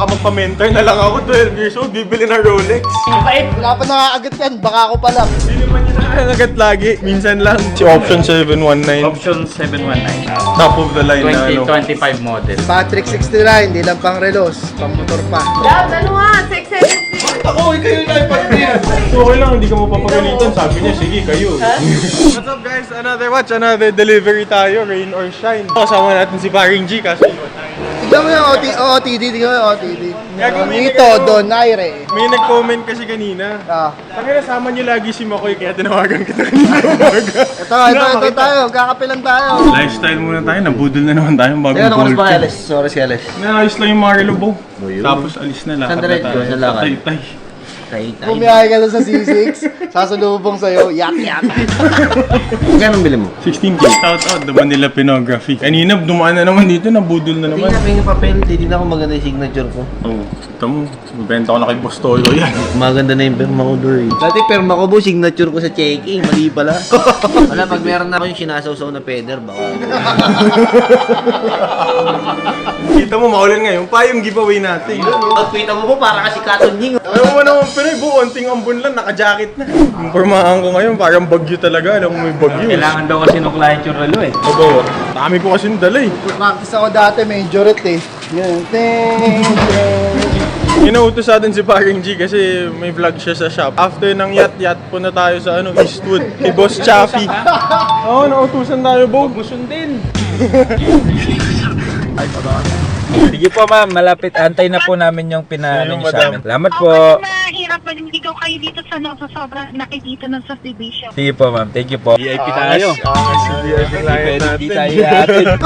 Magpa-mentor na lang ako, 12 years old, bibili ng Rolex. Wala pa nakakagat yan, baka ako pa lang. Hindi naman yun nakakagat lagi, minsan lang. Si Option 719. Option 719. Top of the line na ano. 2025 model. Patrick 69, hindi lang pang relos, pang motor pa. Dad, ano nga? 670. Ako, kayo na ipag-deal. Okay lang, hindi ka mo papagalitan. Sabi niya, sige, kayo. What's up guys? Another delivery tayo, rain or shine. Kasama natin si Paring G kasi iwan tayo. Tignan mo yung OOTD, tignan mo yung OOTD. Gago, may Nito, Donaire. May nag-comment kasi kanina. Ah. Tangina, sama niyo lagi si Makoy kaya tinawagan kita kanina umaga. Ito tayo, kakapilan tayo. Lifestyle muna tayo, nabudol na naman tayo bagong Kaya naman gold ba, chain. Alex? Sorry si Alex. Naayos lang yung mga relobo. Tapos alis na lakad Saan na diretso? tayo. Sa lakad? Tay-tay. Bumiyahe ka lang sa C6, sasalubong sa'yo, yak-yak. Gano'ng bili mo? 16K. Shout out, the Manila Pinography. Kanina, dumaan na naman dito, nabudol na naman. Tingnan yung papel, titignan ko maganda yung signature ko. Oo, kita mo. Benta ko na kay Boss Toyo yan. Maganda na yung perma ko, Dory. Dati perma ko po, signature ko sa checking, mali pala. Wala, pag meron na ako yung sinasawsaw na peder, baka. Kita mo, maulan ngayon pa yung giveaway natin. Outfit mo po, para kasi Katon Ying. Alam mo naman, Pinoy, buonting ambon lang, naka-jacket na. Yung pormahan ko ngayon, parang bagyo talaga. Alam mo, may bagyo. Kailangan daw kasi ng client yung relo eh. Oo, dami ko kasi dala eh. Practice ako dati, majorette eh. Yan, Inautos sa atin si Paring G kasi may vlog siya sa shop. After ng yat-yat, punta tayo sa Eastwood, kay Boss Chaffee. Oo, nautusan tayo, Bo. Sundin! Sige po ma'am, malapit. Antay na po namin yung pinaano niyo sa amin. Salamat po. Mahirap maliligaw kayo dito sa sobrang nakikita ng subdivision. Sige po ma'am, thank you po. VIP tayo. VIP tayo natin.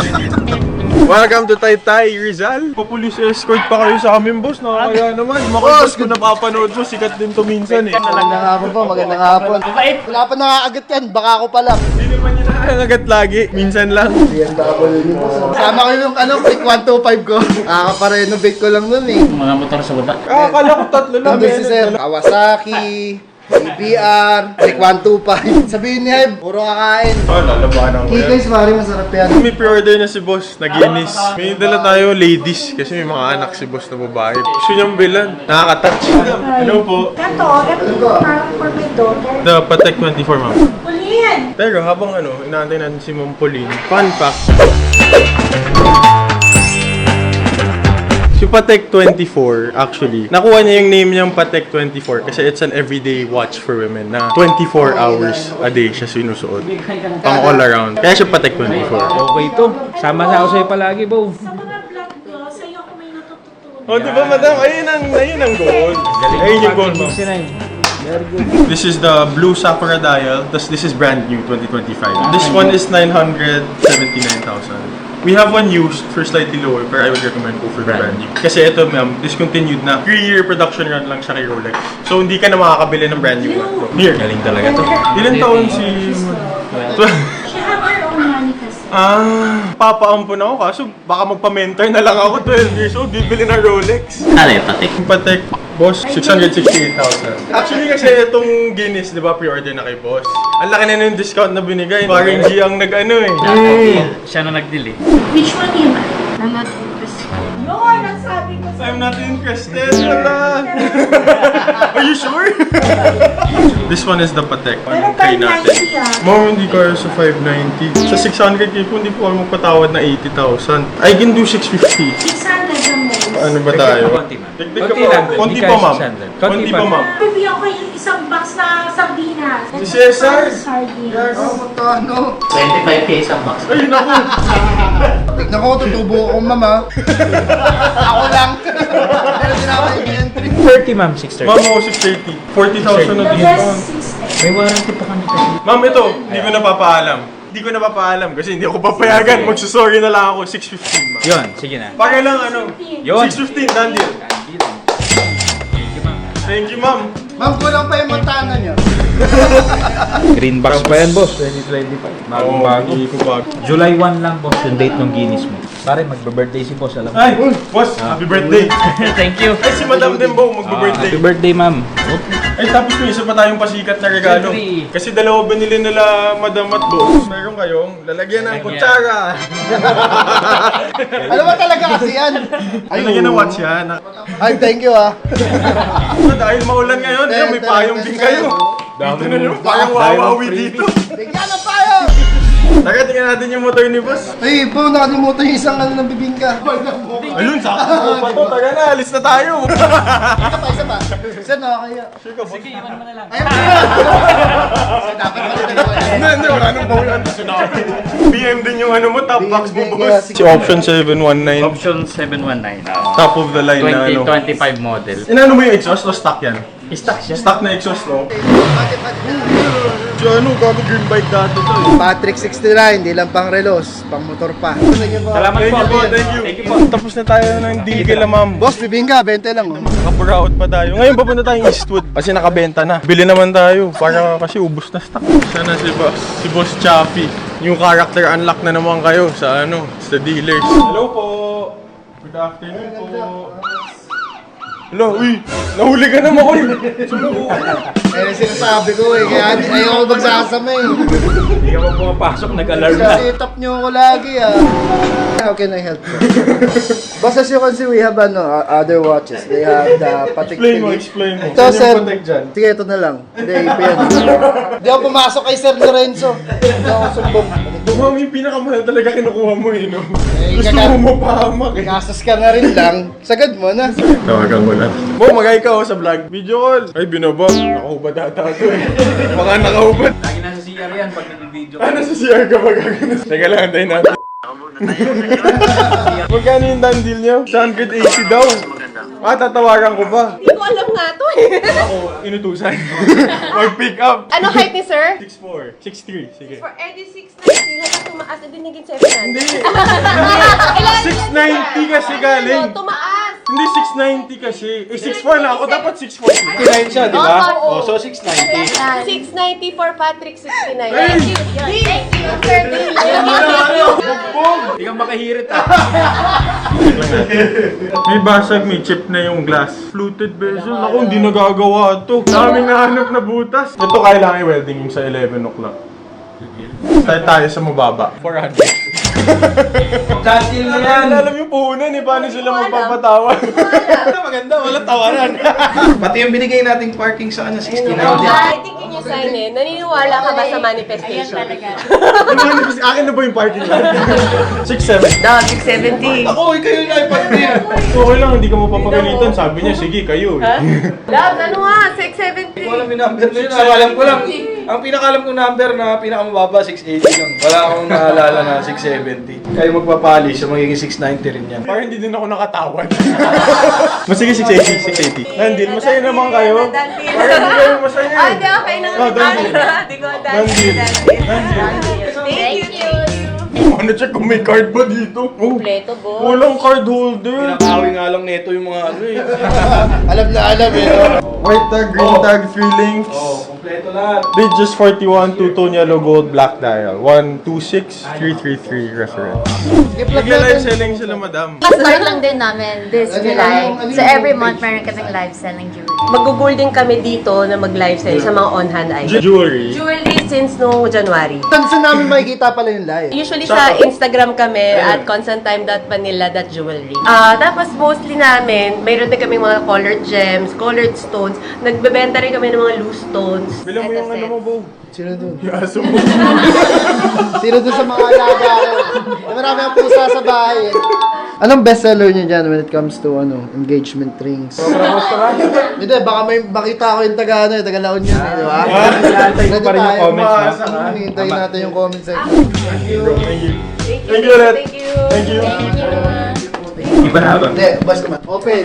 Welcome to Taytay, Rizal. Police escort pa kayo sa amin, boss. Nakakaya naman. Boss, kung napapanood mo, sikat din to minsan eh. Magandang hapon po, magandang hapon. Wala pa nakakagat yan, baka ako pa lang. Hindi naman yun nakakagat lagi, minsan lang. Kasama ko yung Click 125 ko. Kaka-renovate ko lang nun eh. Mga motor sa baba. Akala ko tatlo lang. Nandun si Sir, Kawasaki, CBR, Click 125. Sabihin ni Hybe, puro kakain. Oh, lalabanan ko yan. Guys, pare, masarap yan. May pre-order na si boss, naginis. May dala tayo ladies kasi may mga anak si boss na babae. Gusto niyang bilan, nakaka-touch. Hello po. Ito, parang for my daughter. The Patek 24, ma'am. Ulihin! Pero habang inaantay natin si Ma'am Pauline, fun fact. Si Patek 24, actually, nakuha niya yung name niyang Patek 24 kasi it's an everyday watch for women na 24 hours a day siya sinusuot. Pang all around. Kaya siya Patek 24. Okay to. Sama sa ako sa'yo palagi, Bo. Sa mga vlog ko, sa'yo ako may natututunan. Oh, di ba madam? Ayun ang gold. Ayun yung gold mo. This is the blue Sakura dial. This is brand new, 2025. This one is 979,000. We have one used for slightly lower, pero I would recommend go for the brand new. Kasi ito, ma'am, discontinued na. 3-year production run lang siya kay Rolex. So, hindi ka na makakabili ng brand new one. Here. Galing talaga to. Ilan taon si... She have her own money kasi. Papaampun ako kaso baka magpa-mentor na lang ako, 12 years old, bibili ng Rolex. Ano yung patik? Yung Patek, boss, 668,000. Actually kasi itong Guinness, di ba, pre-order na kay boss. Ang laki na yung discount na binigay. Parang G ang nag-ano eh. Siya na nag-deal eh. Which one yun? I'm not interested. Yun, ang sabi ko I'm not interested. Wala. Are you sure? This one is the Patek. Pero Anong kay natin? 590 ah. Mo, hindi kaya sa 590. Sa 600k po, hindi po ako magpatawad na 80,000. I can do 650. 600 ang most. Ano ba tayo? Konti, ma'am. Dagdag ka Konti pa. lang. Konti Hindi pa, kaya ma'am. 600. Konti pa, ma'am. Bibigyan ko yung isang box na sardinas. Si Cesar? Sardinas. Magkano? 25k isang box. Ay, naku. Tignan ko, tutubo ako, mama. Ako lang. Pero tinawag yung entry. 30 ma'am, 630. Ma'am, ako 630. 40,000 na The discount. best 610. May warranty pa kami kasi. Ma'am, ito, hindi ko napapaalam. Hindi ko napapaalam kasi hindi ako papayagan. Magsusorry na lang ako, 615, ma'am. Yun, sige na. Para lang ano, Yun. 615, done deal. Thank you, ma'am. Thank you, ma'am. Ma'am, kulang pa yung Montana nyo. Green box pa yan, boss. 2025. Bagong bago. July 1 lang, boss, yung date ng Guinness mo. Pare, magbe-birthday si boss, alam mo. Ay, boss, happy birthday. Thank you. Ay, si Madam Dembo, magbe-birthday. Happy birthday, ma'am. Ay, tapos may isa pa tayong pasikat na regalo. Siyempre. Kasi dalawa binili nila Madam at Boss. Meron kayong lalagyan ng kutsara. Alam mo talaga kasi yan. Lalagyan ng watch yan. Ay, thank you ah. So, dahil maulan ngayon, may payong din kayo. Dito na naman, payong wawawi dito. Bigyan ng payo! Tara, tingnan natin yung motor ni Boss. Ay, bro, nakalimutan yung isang ng bibingka. Ayun, sakto pa to. Tara na, alis na tayo. Isa pa. Sir, nakakaya. Sure ka, Boss? Ayun, dapat pala dalawa. Hindi, wala nang bawlan. BM din yung ano mo, top box mo, Boss. Si option 719, Option 719. top of the line na ano. 2025 model. Inano mo yung exhaust o stock yan? Stock siya. Stock na exhaust, no? Si ano, gabi green bike dati to eh. Patrick 69, di lang pang relos, pang motor pa. Salamat Thank you po, thank you. Thank you po. Tapos na tayo ng deal kila ma'am. Boss, bibingka, 20 lang. Oh. Naka-browse pa tayo. Ngayon papunta tayong Eastwood kasi nakabenta na. Bili naman tayo para kasi ubos na stock. Sana si Boss Chappy. New character unlock na naman kayo sa ano, sa dealers. Hello po. Good afternoon po. Hello, uy. Nahuli ka naman ko. Eh, sinasabi ko eh, kaya ayaw ko magsasama eh. Hindi ka pa pumapasok, nag-alarm na. Kasi tap nyo ko lagi ah. How can I help you? Boss, as you can see, we have other watches. They have the Patek Explain mo. Ito, Ano sir. yung patek dyan? Sige, ito na lang. Hindi, iba yan. Hindi ako pumasok kay Sir Lorenzo. Hindi ako sumbong. Ma'am, yung pinakamahal talaga kinukuha mo eh, no? Eh, Gusto kaka- mo mapahamak eh. Gastos ka na rin lang. Sagad mo na. Tawagan mo na. Bo, magay ka sa vlog. Video call. Ay, binabag. Nakahubad ata ito eh. Baka nakahubad. Lagi nasa CR yan pag nag-video. Ano sa CR ka ba gagawin? Teka lang, antayin natin. Magkano yung done deal niyo? 180 daw. Ah, tatawagan ko ba? Hindi ko alam nga to eh. Ako, inutusan. Mag-pick up. Ano height ni sir? 6'4". 6'3". Sige. For Eddie 690, lahat tumaas na din naging 700. Hindi. Ilan 690 kasi galing. Tumaas. Hindi, 690 kasi. Eh, 6'4 na ako. Dapat 6'4. 69 siya, di ba? Oo. Oh, so 690. 690 for Patrick 69. Hey! Thank you. Thank you, sir. Hindi ka makahirit ah. May basag, may chip na yung glass. Fluted bezel. Ako, hindi nagagawa to. Daming nahanap na butas. Ito kailangan i-welding yung sa 11 o'clock. Start tayo sa mababa. 400. Dahil na yan. Alam yung puhunan eh, paano sila magpapatawan? Maganda, walang tawaran. Pati yung binigay nating parking sa kanya, 69. I think yun yung sign eh. Naniniwala ka ba sa manifestation? Akin na ba yung parking lot? 6'7". No, 670. Ako, kayo na ipag-deal. Okay lang, hindi ka mapapagalitan. Sabi niya, sige, kayo eh. Love, ano nga? 670. Alam yung number na yun. Alam ko lang. Ang pinakalam kong number na pinakamababa, 680 lang. Wala akong naalala na 670. Kayo magpapalis, so magiging 690 rin yan. Parang hindi din ako nakatawad. Mas sige, 680, 680. Nandil, masaya naman kayo. Parang hindi kayo masaya. Ah, hindi, okay na. Oh, done deal. Hindi ko Nandil. Thank you. Ano check kung may card ba dito? Oh, Kompleto, boss. walang card holder. Pinakawi nga lang nito yung mga ano eh. Alam na alam eh. White tag, green tag, 3 links. Kompleto lahat. Digits 41, two-tone yellow gold, black dial. 126333 reference. Sige, plug Nagla-live natin. selling sila, madam. Start lang din namin this July. So every month meron kaming live selling jewelry. Mag-goal din kami dito na mag-live sale sa mga on-hand items. Jewelry. Jewelry since no January. Saan namin makikita pala yung live? Usually sa Instagram kami at constantime.manila.jewelry. Tapos mostly namin, mayroon din kami mga colored gems, colored stones. Nagbebenta rin kami ng mga loose stones. Bilang mo yung ano mo, Bo. Sino dun? Yung aso mo. Sino dun sa mga alaga ko? Marami ang pusa sa bahay eh. Anong bestseller niyo dyan when it comes to engagement rings? Hindi, baka may makita ko yung taga La Union eh, di ba? Hintayin ko pa rin yung comments na. Hintayin natin yung comment section. Thank you. Thank Thank you, ulit. Thank you. Thank you. Iba na ba? Hindi, basta man. Open.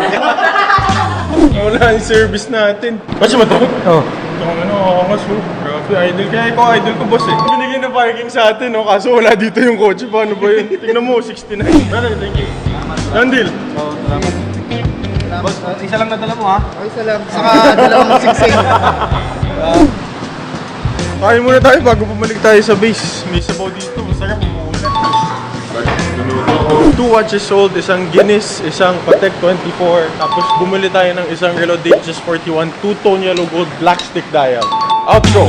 Wala yung service natin. Ba't siya ba ito? Oo. Ito ang ano, angas mo. Grabe, idol. Kaya ikaw, idol ko, boss eh. Binigay na parking sa atin, no? Kaso wala dito yung kotse. Paano ba yun? Tingnan mo, 69. Brother, thank you. Done deal. Oo, salamat. Boss, isa lang nadala mo ha. Okay, salam. Saka dalawang siksing. Kain muna tayo bago bumalik tayo sa base. May sabaw dito, masarap umuulan. 2 watches sold, isang Guinness, isang Patek 24. Tapos bumili tayo ng isang Reload Datejust 41 2-tone yellow gold black stick dial. Outro!